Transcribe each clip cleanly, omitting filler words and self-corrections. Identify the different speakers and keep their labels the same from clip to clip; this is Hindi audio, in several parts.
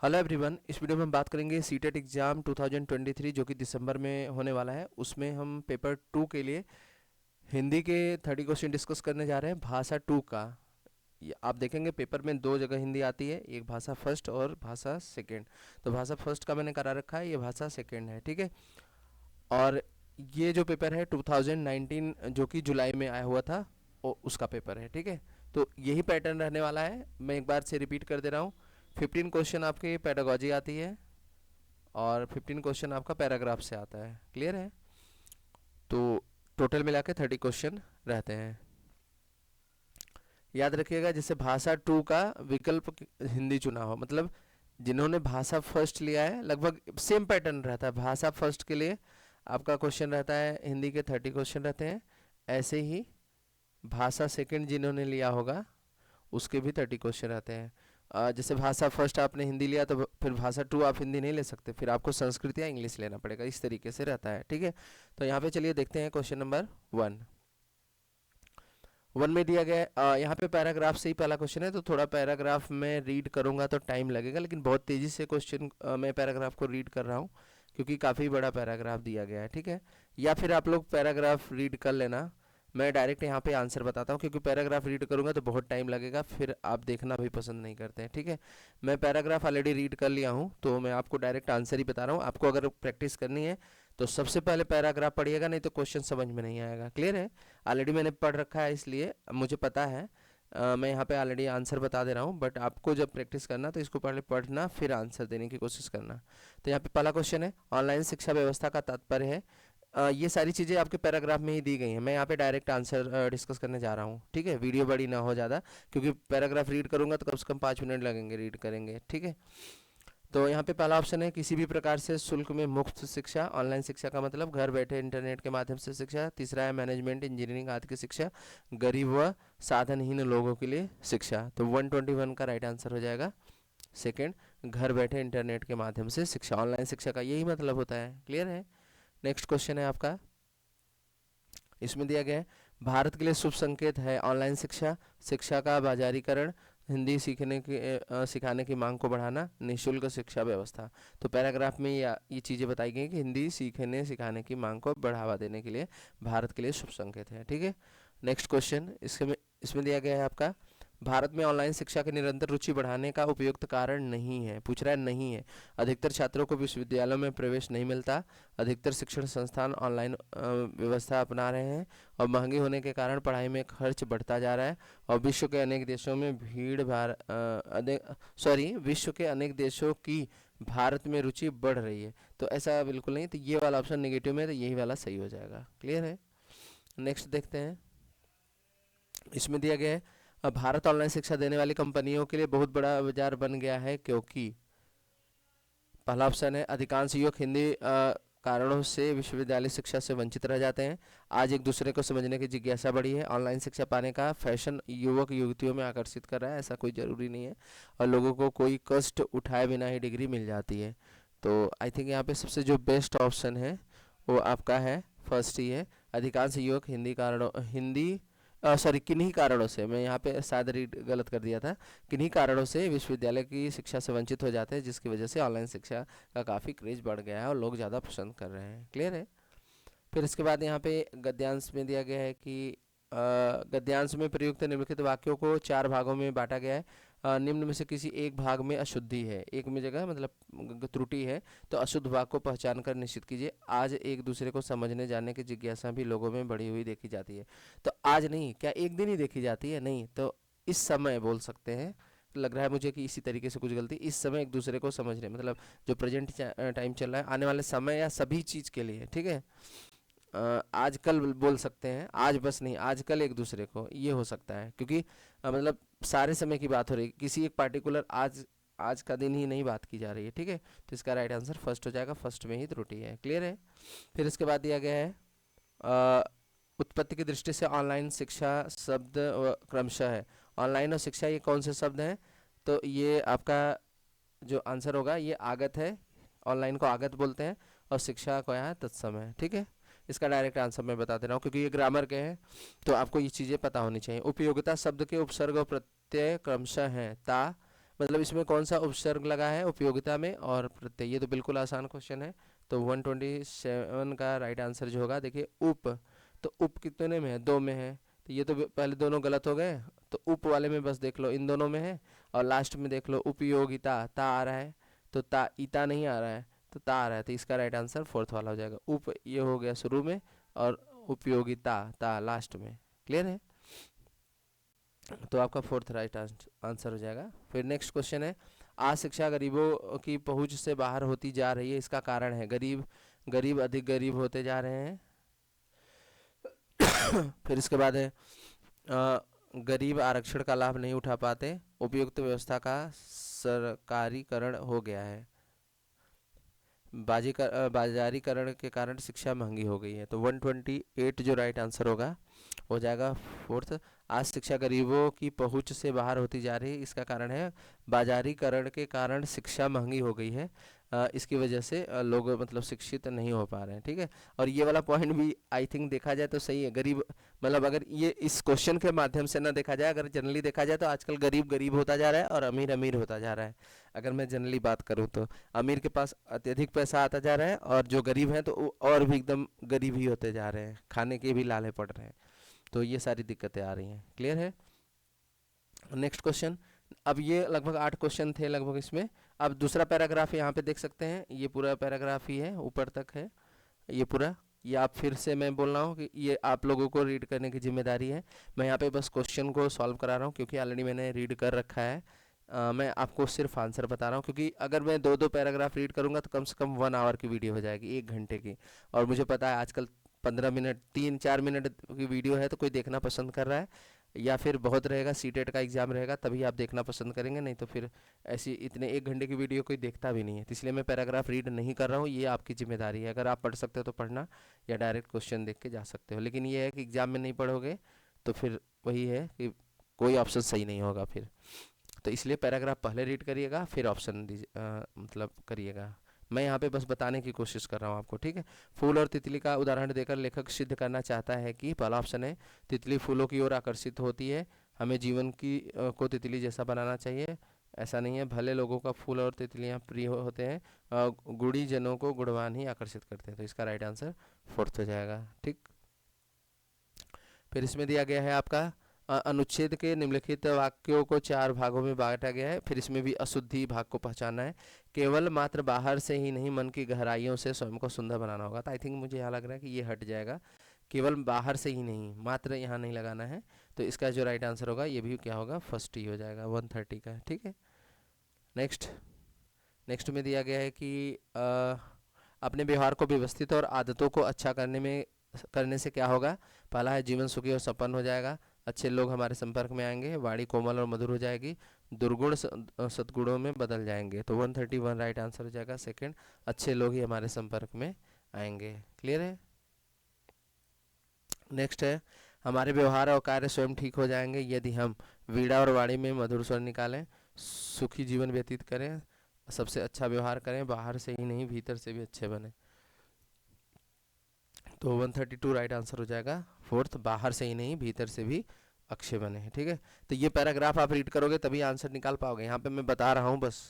Speaker 1: हेलो एवरीवन, इस वीडियो में हम बात करेंगे सीटेट एग्ज़ाम 2023 जो कि दिसंबर में होने वाला है। उसमें हम पेपर 2 के लिए हिंदी के 30 क्वेश्चन डिस्कस करने जा रहे हैं भाषा 2 का। आप देखेंगे पेपर में दो जगह हिंदी आती है, एक भाषा फर्स्ट और भाषा सेकंड। तो भाषा फर्स्ट का मैंने करा रखा है, ये भाषा सेकंड है, ठीक है। और ये जो पेपर है 2019 जो कि जुलाई में आया हुआ था उसका पेपर है, ठीक है। तो यही पैटर्न रहने वाला है। मैं एक बार से रिपीट कर दे रहा हूँ। 15 क्वेश्चन आपके पेडागोजी आती है और 15 क्वेश्चन आपका पैराग्राफ से आता है। क्लियर है? तो टोटल मिला के 30 क्वेश्चन रहते हैं। याद रखिएगा, जैसे भाषा 2 का विकल्प हिंदी चुना हो, मतलब जिन्होंने भाषा फर्स्ट लिया है लगभग सेम पैटर्न रहता है। भाषा फर्स्ट के लिए आपका क्वेश्चन रहता है, हिंदी के 30 क्वेश्चन रहते हैं। ऐसे ही भाषा सेकंड जिन्होंने लिया होगा उसके भी 30 क्वेश्चन रहते हैं। जैसे भाषा फर्स्ट आपने हिंदी लिया तो फिर भाषा 2 आप हिंदी नहीं ले सकते, फिर आपको संस्कृत या इंग्लिश लेना पड़ेगा। इस तरीके से रहता है, ठीक है। तो यहाँ पे चलिए देखते हैं क्वेश्चन नंबर 1 में दिया गया है। यहाँ पे पैराग्राफ से ही पहला क्वेश्चन है, तो थोड़ा पैराग्राफ में रीड करूँगा तो टाइम लगेगा, लेकिन बहुत तेज़ी से क्वेश्चन मैं पैराग्राफ को रीड कर रहा हूँ क्योंकि काफ़ी बड़ा पैराग्राफ दिया गया है, ठीक है। या फिर आप लोग पैराग्राफ रीड कर लेना, मैं डायरेक्ट यहाँ पे आंसर बताता हूँ, क्योंकि पैराग्राफ रीड करूँगा तो बहुत टाइम लगेगा, फिर आप देखना भी पसंद नहीं करते हैं, ठीक है। मैं पैराग्राफ ऑलरेडी रीड कर लिया हूँ, तो मैं आपको डायरेक्ट आंसर ही बता रहा हूँ। आपको अगर प्रैक्टिस करनी है तो सबसे पहले पैराग्राफ पढ़िएगा, नहीं तो क्वेश्चन समझ में नहीं आएगा। क्लियर है? ऑलरेडी मैंने पढ़ रखा है, इसलिए मुझे पता है। मैं यहाँ पे ऑलरेडी आंसर बता दे रहा हूँ, बट आपको जब प्रैक्टिस करना तो इसको पहले पढ़ना, फिर आंसर देने की कोशिश करना। तो यहाँ पे पहला क्वेश्चन है, ऑनलाइन शिक्षा व्यवस्था का तात्पर्य है। ये सारी चीज़ें आपके पैराग्राफ में ही दी गई हैं। मैं यहाँ पे डायरेक्ट आंसर डिस्कस करने जा रहा हूँ, ठीक है। वीडियो बड़ी ना हो ज़्यादा, क्योंकि पैराग्राफ रीड करूँगा तो कम से कम 5 मिनट लगेंगे रीड करेंगे, ठीक है। तो यहाँ पे पहला ऑप्शन है, किसी भी प्रकार से शुल्क में मुफ्त शिक्षा। ऑनलाइन शिक्षा का मतलब घर बैठे इंटरनेट के माध्यम से शिक्षा। तीसरा है मैनेजमेंट इंजीनियरिंग आदि की शिक्षा, गरीब व साधनहीन लोगों के लिए शिक्षा। तो 121 का राइट आंसर हो जाएगा सेकेंड, घर बैठे इंटरनेट के माध्यम से शिक्षा। ऑनलाइन शिक्षा का यही मतलब होता है। क्लियर है? नेक्स्ट क्वेश्चन है आपका, इसमें दिया गया है, भारत के लिए शुभ संकेत है ऑनलाइन शिक्षा। शिक्षा का बाजारीकरण, हिंदी सीखने की सिखाने की मांग को बढ़ाना, निःशुल्क शिक्षा व्यवस्था। तो पैराग्राफ में ये चीज़ें बताई गई कि हिंदी सीखने सिखाने की मांग को बढ़ावा देने के लिए भारत के लिए शुभ संकेत है, ठीक है। नेक्स्ट क्वेश्चन इसमें दिया गया है आपका, भारत में ऑनलाइन शिक्षा की निरंतर रुचि बढ़ाने का उपयुक्त कारण नहीं है। पूछ रहा है नहीं है। अधिकतर छात्रों को विश्वविद्यालयों में प्रवेश नहीं मिलता, अधिकतर शिक्षण संस्थान ऑनलाइन व्यवस्था अपना रहे हैं और महंगी होने के कारण पढ़ाई में खर्च बढ़ता जा रहा है, और विश्व के अनेक देशों में विश्व के अनेक देशों की भारत में रुचि बढ़ रही है। तो ऐसा बिल्कुल नहीं, तो ये वाला ऑप्शन नेगेटिव में, तो यही वाला सही हो जाएगा। क्लियर है? नेक्स्ट देखते हैं, इसमें दिया गया है, भारत ऑनलाइन शिक्षा देने वाली कंपनियों के लिए बहुत बड़ा बाजार बन गया है, क्योंकि पहला ऑप्शन है, अधिकांश युवक हिंदी कारणों से विश्वविद्यालय शिक्षा से वंचित रह जाते हैं। आज एक दूसरे को समझने की जिज्ञासा बढ़ी है। ऑनलाइन शिक्षा पाने का फैशन युवक युवतियों में आकर्षित कर रहा है, ऐसा कोई ज़रूरी नहीं है, और लोगों को कोई कष्ट उठाए बिना ही डिग्री मिल जाती है। तो आई थिंक यहाँ पे सबसे जो बेस्ट ऑप्शन है वो आपका है फर्स्ट ही है, अधिकांश युवक किन्हीं कारणों से, मैं यहाँ पे शायद रीड गलत कर दिया था, किन्हीं कारणों से विश्वविद्यालय की शिक्षा से वंचित हो जाते हैं, जिसकी वजह से ऑनलाइन शिक्षा का काफ़ी क्रेज बढ़ गया है और लोग ज़्यादा पसंद कर रहे हैं। क्लियर है? फिर इसके बाद यहाँ पे गद्यांश में दिया गया है कि गद्यांश में प्रयुक्त निम्नलिखित वाक्यों को 4 भागों में बांटा गया है। निम्न में से किसी एक भाग में अशुद्धि है, एक में जगह मतलब त्रुटि है, तो अशुद्ध भाग को पहचान कर निश्चित कीजिए। आज एक दूसरे को समझने जाने की जिज्ञासा भी लोगों में बढ़ी हुई देखी जाती है। तो आज नहीं, क्या एक दिन ही देखी जाती है? नहीं, तो इस समय बोल सकते हैं। लग रहा है मुझे कि इसी तरीके से कुछ गलती, इस समय एक दूसरे को समझ रहे, मतलब जो प्रेजेंट टाइम चल रहा है, आने वाले समय या सभी चीज़ के लिए, ठीक है। आजकल बोल सकते हैं, आज बस नहीं, आजकल एक दूसरे को, ये हो सकता है, क्योंकि मतलब सारे समय की बात हो रही है, किसी एक पार्टिकुलर आज का दिन ही नहीं बात की जा रही है, ठीक है। तो इसका राइट आंसर फर्स्ट हो जाएगा, फर्स्ट में ही त्रुटि है। क्लियर है? फिर इसके बाद दिया गया है, अ, उत्पत्ति की दृष्टि से ऑनलाइन शिक्षा शब्द क्रमशः है। ऑनलाइन और शिक्षा ये कौन से शब्द हैं? तो ये आपका जो आंसर होगा ये आगत है। ऑनलाइन को आगत बोलते हैं और शिक्षा को यहाँ तत्समय, ठीक है। इसका डायरेक्ट आंसर मैं बता दे रहा हूँ, क्योंकि ये ग्रामर के हैं तो आपको ये चीज़ें पता होनी चाहिए। उपयोगिता शब्द के उपसर्ग और प्रत्यय क्रमशः हैं ता, मतलब इसमें कौन सा उपसर्ग लगा है उपयोगिता में और प्रत्यय, ये तो बिल्कुल आसान क्वेश्चन है। तो 127 का राइट आंसर जो होगा, देखिए उप, तो उप कितने में है, 2 में है, तो ये तो पहले दोनों गलत हो गए। तो उप वाले में बस देख लो इन दोनों में है, और लास्ट में देख लो उपयोगिता, ता आ रहा है, तो ता ईता नहीं आ रहा है, तो ता आ रहा है, तो इसका राइट आंसर फोर्थ वाला हो जाएगा। उप ये हो गया शुरू में, और उपयोगिता ता लास्ट में। क्लियर है? तो आपका फोर्थ राइट आंसर हो जाएगा। फिर नेक्स्ट क्वेश्चन है, आज शिक्षा गरीबों की पहुंच से बाहर होती जा रही है, इसका कारण है, गरीब गरीब अधिक गरीब होते जा रहे हैं। फिर इसके बाद है गरीब आरक्षण का लाभ नहीं उठा पाते, उपयुक्त व्यवस्था का सरकारीकरण हो गया है, बाजारीकरण के कारण शिक्षा महंगी हो गई है। तो 128 जो राइट आंसर होगा हो जाएगा फोर्थ। आज शिक्षा गरीबों की पहुंच से बाहर होती जा रही है, इसका कारण है बाजारीकरण के कारण शिक्षा महंगी हो गई है, इसकी वजह से लोग मतलब शिक्षित नहीं हो पा रहे हैं। ठीक है, और ये वाला पॉइंट भी आई थिंक देखा जाए तो सही है। गरीब मतलब अगर ये इस क्वेश्चन के माध्यम से ना देखा जाए, अगर जनरली देखा जाए तो आजकल गरीब गरीब होता जा रहा है और अमीर अमीर होता जा रहा है। अगर मैं जनरली बात करूँ तो अमीर के पास अत्यधिक पैसा आता जा रहा है, और जो गरीब हैं तो वो और भी एकदम गरीब ही होते जा रहे हैं, खाने के भी लाले पड़ रहे हैं। तो ये सारी दिक्कतें आ रही हैं। क्लियर है? नेक्स्ट क्वेश्चन, अब ये लगभग 8 क्वेश्चन थे लगभग इसमें। अब दूसरा पैराग्राफ यहाँ पे देख सकते हैं, ये पूरा पैराग्राफ ही है, ऊपर तक है ये पूरा। ये आप फिर से मैं बोल रहा हूँ कि ये आप लोगों को रीड करने की जिम्मेदारी है। मैं यहाँ पे बस क्वेश्चन को सॉल्व करा रहा हूँ, क्योंकि ऑलरेडी मैंने रीड कर रखा है। मैं आपको सिर्फ आंसर बता रहा हूँ, क्योंकि अगर मैं 2-2 पैराग्राफ रीड करूँगा तो कम से कम 1 आवर की वीडियो हो जाएगी, 1 घंटे की। और मुझे पता है आजकल 15 मिनट 3-4 मिनट की वीडियो है तो कोई देखना पसंद कर रहा है, या फिर बहुत रहेगा सीटेट का एग्ज़ाम रहेगा तभी आप देखना पसंद करेंगे, नहीं तो फिर ऐसी इतने 1 घंटे की वीडियो कोई देखता भी नहीं है। तो इसलिए मैं पैराग्राफ रीड नहीं कर रहा हूँ, ये आपकी जिम्मेदारी है। अगर आप पढ़ सकते हो तो पढ़ना, या डायरेक्ट क्वेश्चन देख के जा सकते हो। लेकिन ये है कि एग्ज़ाम में नहीं पढ़ोगे तो फिर वही है कि कोई ऑप्शन सही नहीं होगा फिर। तो इसलिए पैराग्राफ पहले रीड करिएगा, फिर ऑप्शन दीजिए, मतलब करिएगा। मैं यहाँ पे बस बताने की कोशिश कर रहा हूँ आपको। ठीक है, फूल और तितली का उदाहरण देकर लेखक सिद्ध करना चाहता है कि पहला ऑप्शन है, तितली फूलों की ओर आकर्षित होती है, हमें जीवन की को तितली जैसा बनाना चाहिए। ऐसा नहीं है, भले लोगों का फूल और तितलियाँ प्रिय होते हैं, गुड़ी जनों को गुणवान ही आकर्षित करते हैं। तो इसका राइट आंसर फोर्थ हो जाएगा। ठीक, फिर इसमें दिया गया है आपका अनुच्छेद के निम्नलिखित वाक्यों को 4 भागों में बांटा गया है। फिर इसमें भी अशुद्धि भाग को पहचानना है। केवल मात्र बाहर से ही नहीं, मन की गहराइयों से स्वयं को सुंदर बनाना होगा। तो आई थिंक मुझे यहाँ लग रहा है कि ये हट जाएगा, केवल बाहर से ही नहीं, मात्र यहाँ नहीं लगाना है। तो इसका जो राइट आंसर होगा ये भी क्या होगा, फर्स्ट ही हो जाएगा 130 का। ठीक है, नेक्स्ट नेक्स्ट में दिया गया है कि अपने व्यवहार को व्यवस्थित और आदतों को अच्छा करने से क्या होगा। पहला है, जीवन सुखी और संपन्न हो जाएगा, अच्छे लोग हमारे संपर्क में आएंगे, वाणी कोमल और मधुर हो जाएगी, दुर्गुण सद्गुणों में बदल जाएंगे। तो 131 राइट आंसर हो जाएगा सेकंड, अच्छे लोग ही हमारे संपर्क में आएंगे। क्लियर है? नेक्स्ट है, हमारे व्यवहार और कार्य स्वयं ठीक हो जाएंगे यदि हम वीणा और वाणी में मधुर स्वर निकालें, सुखी जीवन व्यतीत करें, सबसे अच्छा व्यवहार करें, बाहर से ही नहीं भीतर से भी अच्छे बने। तो 132 राइट आंसर हो जाएगा फोर्थ, बाहर से ही नहीं भीतर से भी अक्षय बने हैं। ठीक है, तो ये पैराग्राफ आप रीड करोगे तभी आंसर निकाल पाओगे। यहाँ पे मैं बता रहा हूँ बस।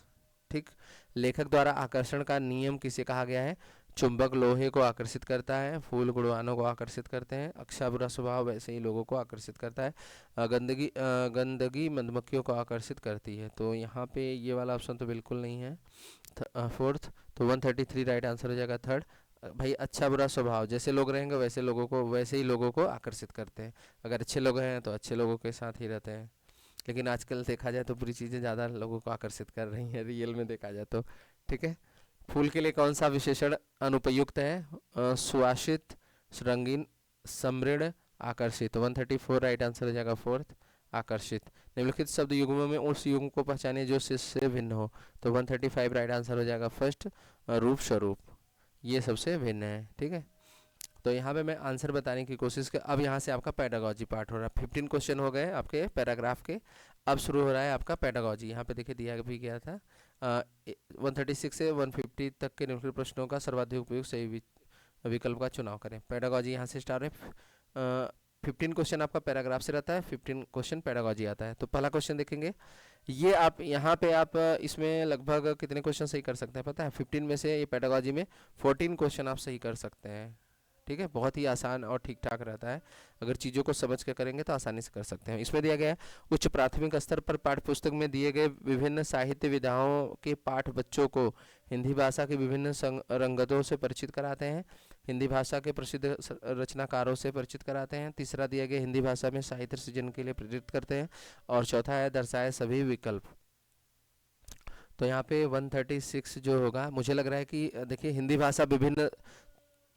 Speaker 1: ठीक, लेखक द्वारा आकर्षण का नियम किसे कहा गया है। चुंबक लोहे को आकर्षित करता है, फूल गुणवानों को आकर्षित करते हैं, अच्छा बुरा स्वभाव वैसे ही लोगों को आकर्षित करता है, गंदगी मधुमक्खियों को आकर्षित करती है। तो यहाँ पे ये वाला ऑप्शन तो बिल्कुल नहीं है फोर्थ। तो 133 राइट आंसर हो जाएगा थर्ड। भाई अच्छा बुरा स्वभाव, जैसे लोग रहेंगे वैसे ही लोगों को आकर्षित करते हैं। अगर अच्छे लोग हैं तो अच्छे लोगों के साथ ही रहते हैं, लेकिन आजकल देखा जाए तो बुरी चीज़ें ज़्यादा लोगों को आकर्षित कर रही हैं रियल में देखा जाए तो। ठीक है, फूल के लिए कौन सा विशेषण अनुपयुक्त है। सुवासित, रंगीन, समृद्ध, आकर्षित। 134 राइट आंसर हो जाएगा फोर्थ, आकर्षित। निम्नलिखित शब्द युग्मों में उस युग्म को पहचानिए जो से भिन्न हो। तो 135 राइट आंसर हो जाएगा फर्स्ट, रूप स्वरूप, ये सबसे भिन्न है। ठीक है, तो यहाँ पे मैं आंसर बताने की कोशिश कर। अब यहाँ से आपका पेडागॉजी पार्ट हो रहा है। 15 क्वेश्चन हो गए आपके पैराग्राफ के, अब शुरू हो रहा है आपका पेडागॉजी। यहाँ पे देखिए दिया भी गया था 136 से 150 तक के निम्नलिखित प्रश्नों का सर्वाधिक उपयुक्त सही विकल्प का चुनाव करें। पेडागॉजी यहाँ से स्टार्ट है। 15 क्वेश्चन आपका पैराग्राफ से रहता है, 15 क्वेश्चन पेडागॉजी आता है। तो पहला क्वेश्चन देखेंगे, ये आप यहाँ पे आप इसमें लगभग कितने क्वेश्चन सही कर सकते हैं पता है? 15 में से ये पेडागोजी में 14 क्वेश्चन आप सही कर सकते हैं। ठीक है, बहुत ही आसान और ठीक ठाक रहता है। अगर चीज़ों को समझ के करेंगे तो आसानी से कर सकते हैं। इसमें दिया गया है उच्च प्राथमिक स्तर पर पाठ्यपुस्तक में दिए गए विभिन्न साहित्य विधाओं के पाठ बच्चों को हिंदी भाषा की विभिन्न रंगतों से परिचित कराते हैं। हिंदी भाषा के प्रसिद्ध रचनाकारों से परिचित कराते हैं। तीसरा दिया गया हिंदी भाषा में साहित्य सृजन के लिए प्रेरित करते हैं। और चौथा है दर्शाए सभी विकल्प। तो यहाँ पे 136 जो होगा, मुझे लग रहा है कि देखिए हिंदी भाषा विभिन्न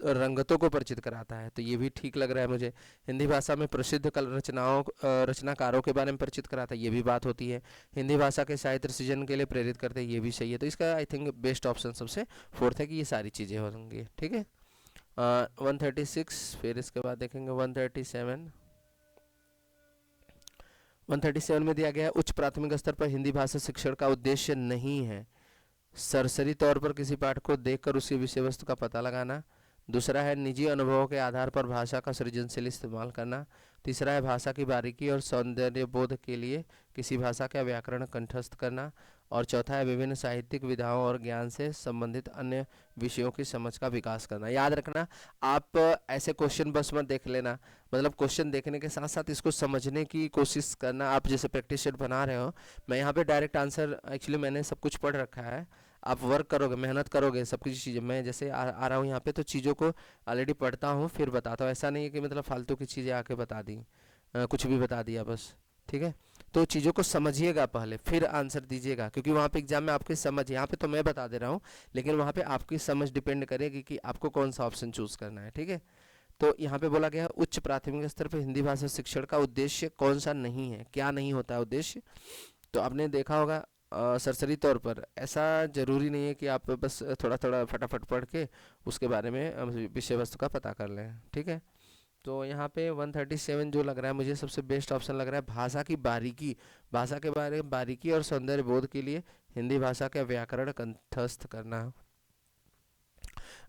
Speaker 1: रंगतों को परिचित कराता है, तो ये भी ठीक लग रहा है मुझे। हिंदी भाषा में प्रसिद्ध कल रचनाकारों के बारे में परिचित कराता है, ये भी बात होती है। हिंदी भाषा के साहित्य सृजन के लिए प्रेरित करते हैं, ये भी सही है। तो इसका आई थिंक बेस्ट ऑप्शन सबसे फोर्थ है कि ये सारी चीज़ें होंगी। ठीक है, 136। फिर इसके बाद देखेंगे 137। 137 में दिया गया है उच्च प्राथमिक स्तर पर हिंदी भाषा शिक्षण का उद्देश्य नहीं है सरसरी तौर पर किसी पाठ को देखकर उसकी विषय वस्तु का पता लगाना। दूसरा है निजी अनुभवों के आधार पर भाषा का सृजनशील इस्तेमाल करना। तीसरा है भाषा की बारीकी और सौंदर्य बोध के लिए किसी भाषा का व्याकरण कंठस्थ करना। और चौथा है विभिन्न साहित्यिक विधाओं और ज्ञान से संबंधित अन्य विषयों की समझ का विकास करना। याद रखना, आप ऐसे क्वेश्चन बस मत देख लेना, मतलब क्वेश्चन देखने के साथ साथ इसको समझने की कोशिश करना। आप जैसे प्रैक्टिस सेट बना रहे हो, मैं यहाँ पे डायरेक्ट आंसर, एक्चुअली मैंने सब कुछ पढ़ रखा है। आप वर्क करोगे, मेहनत करोगे, सब कुछ चीज़ें, मैं जैसे आ रहा हूँ यहाँ पे तो चीज़ों को ऑलरेडी पढ़ता हूँ फिर बताता हूँ। ऐसा नहीं है कि मतलब फालतू की चीज़ें आके बता दी, कुछ भी बता दिया बस। ठीक है, तो चीज़ों को समझिएगा पहले फिर आंसर दीजिएगा, क्योंकि वहाँ पे एग्जाम में आपकी समझ, यहाँ पे तो मैं बता दे रहा हूँ लेकिन वहाँ पे आपकी समझ डिपेंड करेगी कि आपको कौन सा ऑप्शन चूज करना है। ठीक है, तो यहाँ पे बोला गया है उच्च प्राथमिक स्तर पर हिंदी भाषा शिक्षण का उद्देश्य कौन सा नहीं है, क्या नहीं होता है उद्देश्य। तो आपने देखा होगा सरसरी तौर पर, ऐसा जरूरी नहीं है कि आप बस थोड़ा थोड़ा फटाफट पढ़ के उसके बारे में विषय वस्तु का पता कर लें। ठीक है, तो यहाँ पे 137 जो लग रहा है मुझे सबसे बेस्ट ऑप्शन लग रहा है भाषा की बारीकी, भाषा के बारे में बारीकी और सौंदर्य बोध के लिए हिंदी भाषा का व्याकरण कंठस्थ करना।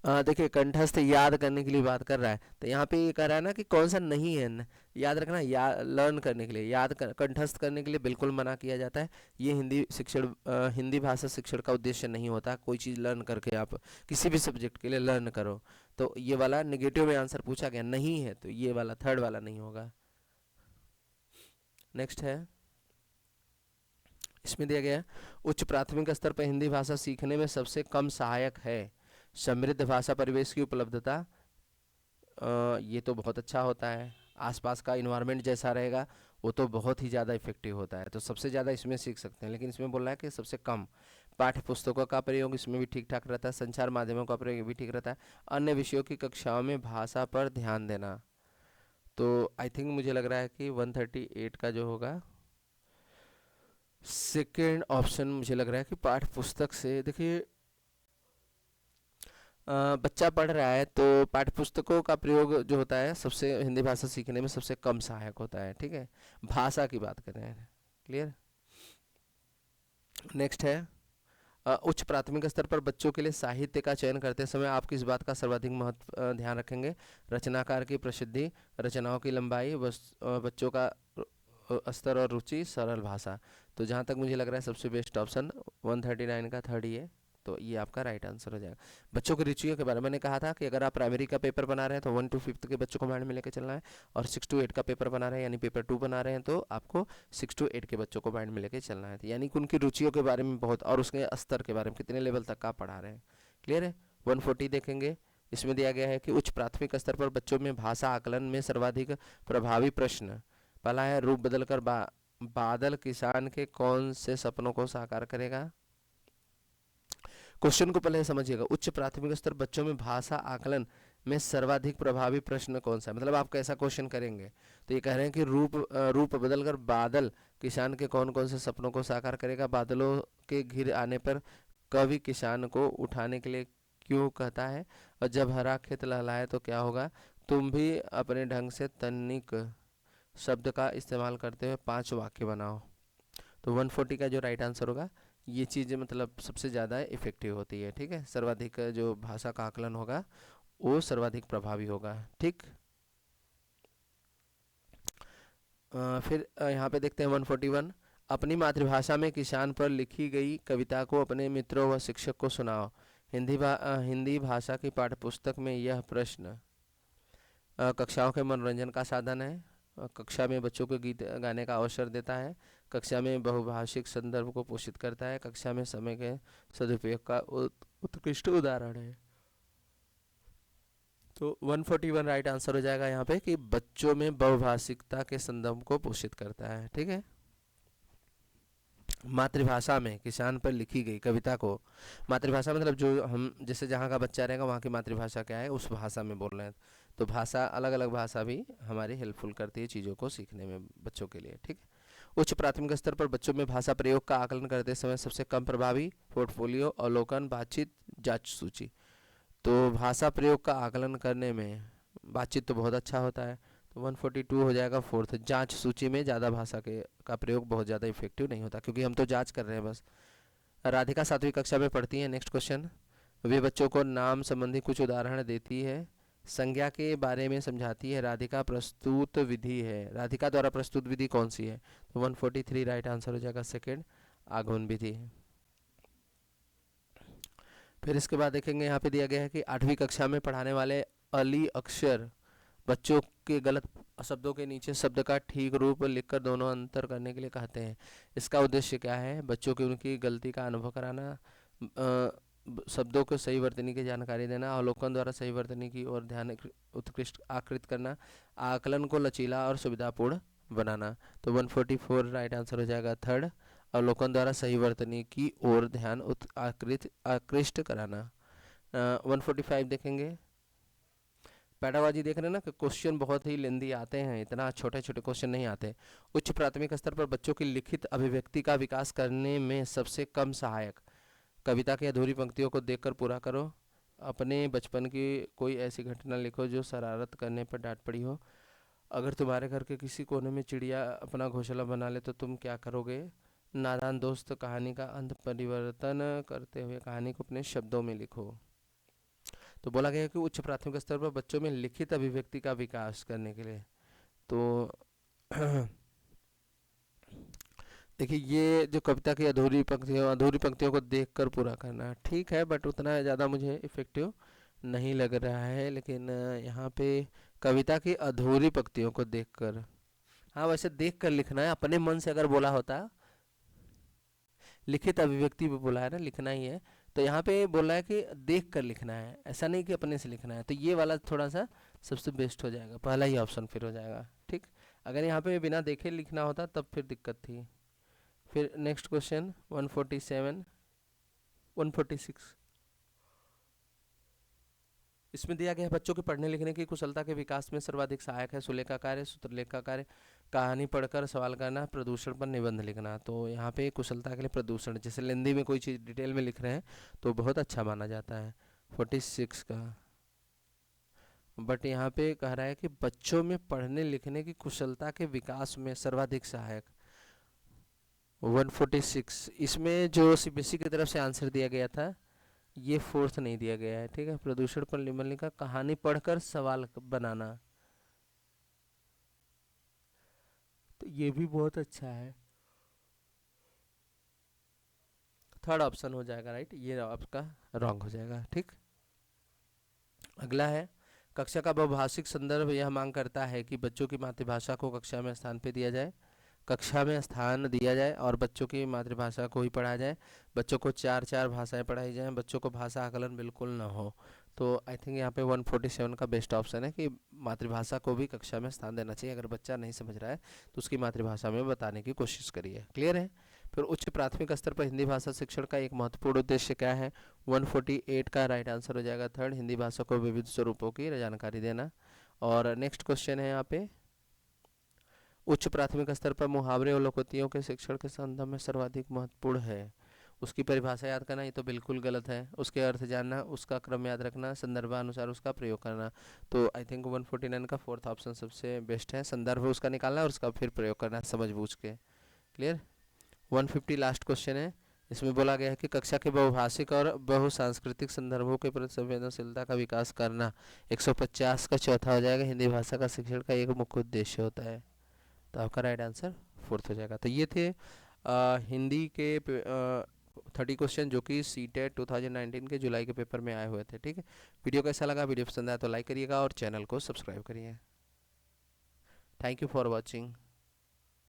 Speaker 1: देखिए कंठस्थ याद करने के लिए बात कर रहा है, तो यहाँ पे ये कह रहा है ना कि कौन सा नहीं है याद रखना, लर्न करने के लिए, कंठस्थ करने के लिए बिल्कुल मना किया जाता है। ये हिंदी शिक्षण, हिंदी भाषा शिक्षण का उद्देश्य नहीं होता। कोई चीज़ लर्न करके आप किसी भी सब्जेक्ट के लिए लर्न करो, तो ये वाला निगेटिव में आंसर पूछा गया नहीं है, तो ये वाला थर्ड वाला नहीं होगा। नेक्स्ट है, इसमें दिया गया है उच्च प्राथमिक स्तर पर हिंदी भाषा सीखने में सबसे कम सहायक है समृद्ध भाषा परिवेश की उपलब्धता। ये तो बहुत अच्छा होता है, आसपास का इन्वायरमेंट जैसा रहेगा वो तो बहुत ही ज़्यादा इफेक्टिव होता है, तो सबसे ज़्यादा इसमें सीख सकते हैं। लेकिन इसमें बोल रहा है कि सबसे कम पाठ्य पुस्तकों का प्रयोग इसमें भी ठीक ठाक रहता है, संचार माध्यमों का प्रयोग भी ठीक रहता है, अन्य विषयों की कक्षाओं में भाषा पर ध्यान देना। तो आई थिंक मुझे लग रहा है कि 138 का जो होगा सेकेंड ऑप्शन मुझे लग रहा है कि पाठ्य पुस्तक से, देखिए बच्चा पढ़ रहा है तो पाठ्य पुस्तकों का प्रयोग जो होता है सबसे हिंदी भाषा सीखने में सबसे कम सहायक होता है। ठीक है, भाषा की बात कर रहे हैं, क्लियर। नेक्स्ट है उच्च प्राथमिक स्तर पर बच्चों के लिए साहित्य का चयन करते समय आप किस बात का सर्वाधिक महत्व ध्यान रखेंगे? रचनाकार की प्रसिद्धि, रचनाओं की लंबाई, बच्चों का स्तर और रुचि, सरल भाषा। तो जहाँ तक मुझे लग रहा है सबसे बेस्ट ऑप्शन 139 का थर्ड ही है, तो ये आपका राइट आंसर हो जाएगा। बच्चों की रुचियों के बारे में मैंने कहा था कि अगर आप प्राइमरी का पेपर बना रहे हैं तो 1 to 5 के बच्चों को माइंड में लेकर चलना है, और 6 to 8 का पेपर बना रहे हैं यानी पेपर 2 बना रहे हैं तो आपको 6 to 8 के बच्चों को माइंड में लेकर चलना है, यानी कि उनकी रुचियों के बारे में बहुत, और उसके स्तर के बारे में कितने लेवल तक का पढ़ा रहे हैं। क्लियर है, 140 देखेंगे। इसमें दिया गया है कि उच्च प्राथमिक स्तर पर बच्चों में भाषा आकलन में सर्वाधिक प्रभावी प्रश्न। पहला है रूप बदलकर बादल किसान के कौन से सपनों को साकार करेगा। क्वेश्चन को पहले समझिएगा, उच्च प्राथमिक स्तर बच्चों में भाषा आकलन में सर्वाधिक प्रभावी प्रश्न कौन सा है, मतलब आप कैसा क्वेश्चन करेंगे। तो ये कह रहे हैं कि रूप बदलकर बादल किसान के कौन कौन से सपनों को साकार करेगा, बादलों के घिर आने पर कवि किसान को उठाने के लिए क्यों कहता है, और जब हरा खेत लहलाए तो क्या होगा, तुम भी अपने ढंग से तनिक शब्द का इस्तेमाल करते हुए 5 वाक्य बनाओ। तो 140 का जो राइट आंसर होगा, ये चीज़ मतलब सबसे ज़्यादा इफेक्टिव होती है। ठीक है, सर्वाधिक जो भाषा का आकलन होगा वो सर्वाधिक प्रभावी होगा। ठीक, फिर यहाँ पे देखते हैं 141 अपनी मातृभाषा में किसान पर लिखी गई कविता को अपने मित्रों व शिक्षक को सुनाओ। हिंदी भाषा की पाठ्यपुस्तक में यह प्रश्न कक्षाओं के मनोरंजन का साधन है। कक्षा में बच्चों को गीत गाने का अवसर देता है। कक्षा में बहुभाषिक संदर्भ को पोषित करता है। कक्षा में समय के सदुपयोग का उत्कृष्ट उदाहरण है। तो 141 राइट आंसर हो जाएगा यहाँ पे कि बच्चों में बहुभाषिकता के संदर्भ को पोषित करता है। ठीक है। मातृभाषा में किसान पर लिखी गई कविता को, मातृभाषा मतलब जो हम जैसे जहाँ का बच्चा रहेगा वहाँ की मातृभाषा क्या है उस भाषा में बोल रहे हैं। तो भाषा अलग अलग भाषा भी हमारी हेल्पफुल करती है चीज़ों को सीखने में बच्चों के लिए। ठीक है। उच्च प्राथमिक स्तर पर बच्चों में भाषा प्रयोग का आकलन करते समय सबसे कम प्रभावी पोर्टफोलियो, अवलोकन, बातचीत, जांच सूची। तो भाषा प्रयोग का आकलन करने में बातचीत तो बहुत अच्छा होता है, तो 142 हो जाएगा फोर्थ। जांच सूची में ज़्यादा भाषा का प्रयोग बहुत ज़्यादा इफेक्टिव नहीं होता क्योंकि हम तो जांच कर रहे हैं बस। राधिका 7वीं कक्षा में पढ़ती है। नेक्स्ट क्वेश्चन, वे बच्चों को नाम संबंधी कुछ उदाहरण देती है, संज्ञा के बारे में समझाती है। राधिका प्रस्तुत विधि है, राधिका द्वारा प्रस्तुत विधि कौन सी है? तो 143 राइट आंसर हो जाएगा सेकेंड, आगमन विधि। फिर इसके बाद देखेंगे यहाँ पे दिया गया है कि 8वीं कक्षा में पढ़ाने वाले अली अक्षर बच्चों के गलत शब्दों के नीचे शब्द का ठीक रूप लिखकर दोनों अंतर करने के लिए कहते हैं। इसका उद्देश्य क्या है? बच्चों की उनकी गलती का अनुभव कराना, शब्दों को सही वर्तनी की जानकारी देना, अवलोकन द्वारा सही वर्तनी की ओर ध्यान उत्कृष्ट आकृत करना, आकलन को लचीला और सुविधापूर्ण बनाना। तो 144 राइट आंसर हो जाएगा थर्ड, अवलोकन द्वारा सही वर्तनी की ओर ध्यान आकृष्ट कराना। 145 देखेंगे। पैडागॉजी देख रहे हैं ना कि क्वेश्चन बहुत ही लेंदी आते हैं, इतना छोटे छोटे क्वेश्चन नहीं आते। उच्च प्राथमिक स्तर पर बच्चों की लिखित अभिव्यक्ति का विकास करने में सबसे कम सहायक, कविता की अधूरी पंक्तियों को देखकर पूरा करो। अपने बचपन की कोई ऐसी घटना लिखो जो शरारत करने पर डांट पड़ी हो। अगर तुम्हारे घर के किसी कोने में चिड़िया अपना घोंसला बना ले तो तुम क्या करोगे? नादान दोस्त कहानी का अंत परिवर्तन करते हुए कहानी को अपने शब्दों में लिखो। तो बोला गया है कि उच्च प्राथमिक स्तर पर बच्चों में लिखित अभिव्यक्ति का विकास करने के लिए, तो देखिए ये जो कविता की अधूरी पंक्तियों को देखकर पूरा करना ठीक है, बट उतना ज़्यादा मुझे इफेक्टिव नहीं लग रहा है। लेकिन यहाँ पे कविता की अधूरी पंक्तियों को देखकर, हाँ वैसे देखकर लिखना है, अपने मन से अगर बोला होता, लिखित अभिव्यक्ति भी बोला है ना, लिखना ही है, तो यहाँ पे बोला है कि देख कर लिखना है, ऐसा नहीं कि अपने से लिखना है। तो ये वाला थोड़ा सा सबसे बेस्ट हो जाएगा, पहला ही ऑप्शन फिर हो जाएगा। ठीक, अगर यहाँ पे बिना देखे लिखना होता तब फिर दिक्कत थी। फिर नेक्स्ट क्वेश्चन 147 146, इसमें दिया गया है बच्चों के पढ़ने लिखने की कुशलता के विकास में सर्वाधिक सहायक है सुलेख का कार्य, सूत्रलेख का कार्य, कहानी पढ़कर सवाल करना, प्रदूषण पर निबंध लिखना। तो यहाँ पे कुशलता के लिए प्रदूषण, जैसे हिंदी में कोई चीज़ डिटेल में लिख रहे हैं तो बहुत अच्छा माना जाता है 46 का। बट यहाँ पे कह रहा है कि बच्चों में पढ़ने लिखने की कुशलता के विकास में सर्वाधिक सहायक 146, इसमें जो सीबीएसई की तरफ से आंसर दिया गया था ये फोर्थ नहीं दिया गया है। ठीक है, प्रदूषण पर निबंध लिखा, कहानी पढ़कर सवाल बनाना, तो ये भी बहुत अच्छा है, थर्ड ऑप्शन हो जाएगा राइट, ये आपका रॉन्ग हो जाएगा। ठीक, अगला है कक्षा का बहुभाषिक संदर्भ यह मांग करता है कि बच्चों की मातृभाषा को कक्षा में स्थान पे दिया जाए, कक्षा में स्थान दिया जाए और बच्चों की मातृभाषा को ही पढ़ाया जाए, बच्चों को 4 भाषाएं पढ़ाई जाएं, बच्चों को भाषा आकलन बिल्कुल ना हो। तो आई थिंक यहाँ पे 147 का बेस्ट ऑप्शन है कि मातृभाषा को भी कक्षा में स्थान देना चाहिए। अगर बच्चा नहीं समझ रहा है तो उसकी मातृभाषा में बताने की कोशिश करिए। क्लियर है? फिर उच्च प्राथमिक स्तर पर हिंदी भाषा शिक्षण का एक महत्वपूर्ण उद्देश्य क्या है? 148 का राइट आंसर हो जाएगा थर्ड, हिंदी भाषा को विविध स्वरूपों की जानकारी देना। और नेक्स्ट क्वेश्चन है यहाँ पे, उच्च प्राथमिक स्तर पर मुहावरे और लोकोक्तियों के शिक्षण के संदर्भ में सर्वाधिक महत्वपूर्ण है, उसकी परिभाषा याद करना, ये तो बिल्कुल गलत है। उसके अर्थ जानना, उसका क्रम याद रखना, संदर्भानुसार उसका प्रयोग करना। तो आई थिंक 149 का फोर्थ ऑप्शन सबसे बेस्ट है, संदर्भ उसका निकालना और उसका फिर प्रयोग करना समझ बूझ के। क्लियर? 150 लास्ट क्वेश्चन है, इसमें बोला गया है कि कक्षा के बहुभाषिक और बहुसांस्कृतिक संदर्भों के प्रति संवेदनशीलता का विकास करना 150 का चौथा हो जाएगा, हिंदी भाषा का शिक्षण का एक मुख्य उद्देश्य होता है। तो आपका राइट आंसर फोर्थ हो जाएगा। तो ये थे हिंदी के 30 क्वेश्चन जो कि सीटेट 2019 के जुलाई के पेपर में आए हुए थे। ठीक है, वीडियो कैसा लगा? वीडियो पसंद आया तो लाइक करिएगा और चैनल को सब्सक्राइब करिए। Thank you for watching.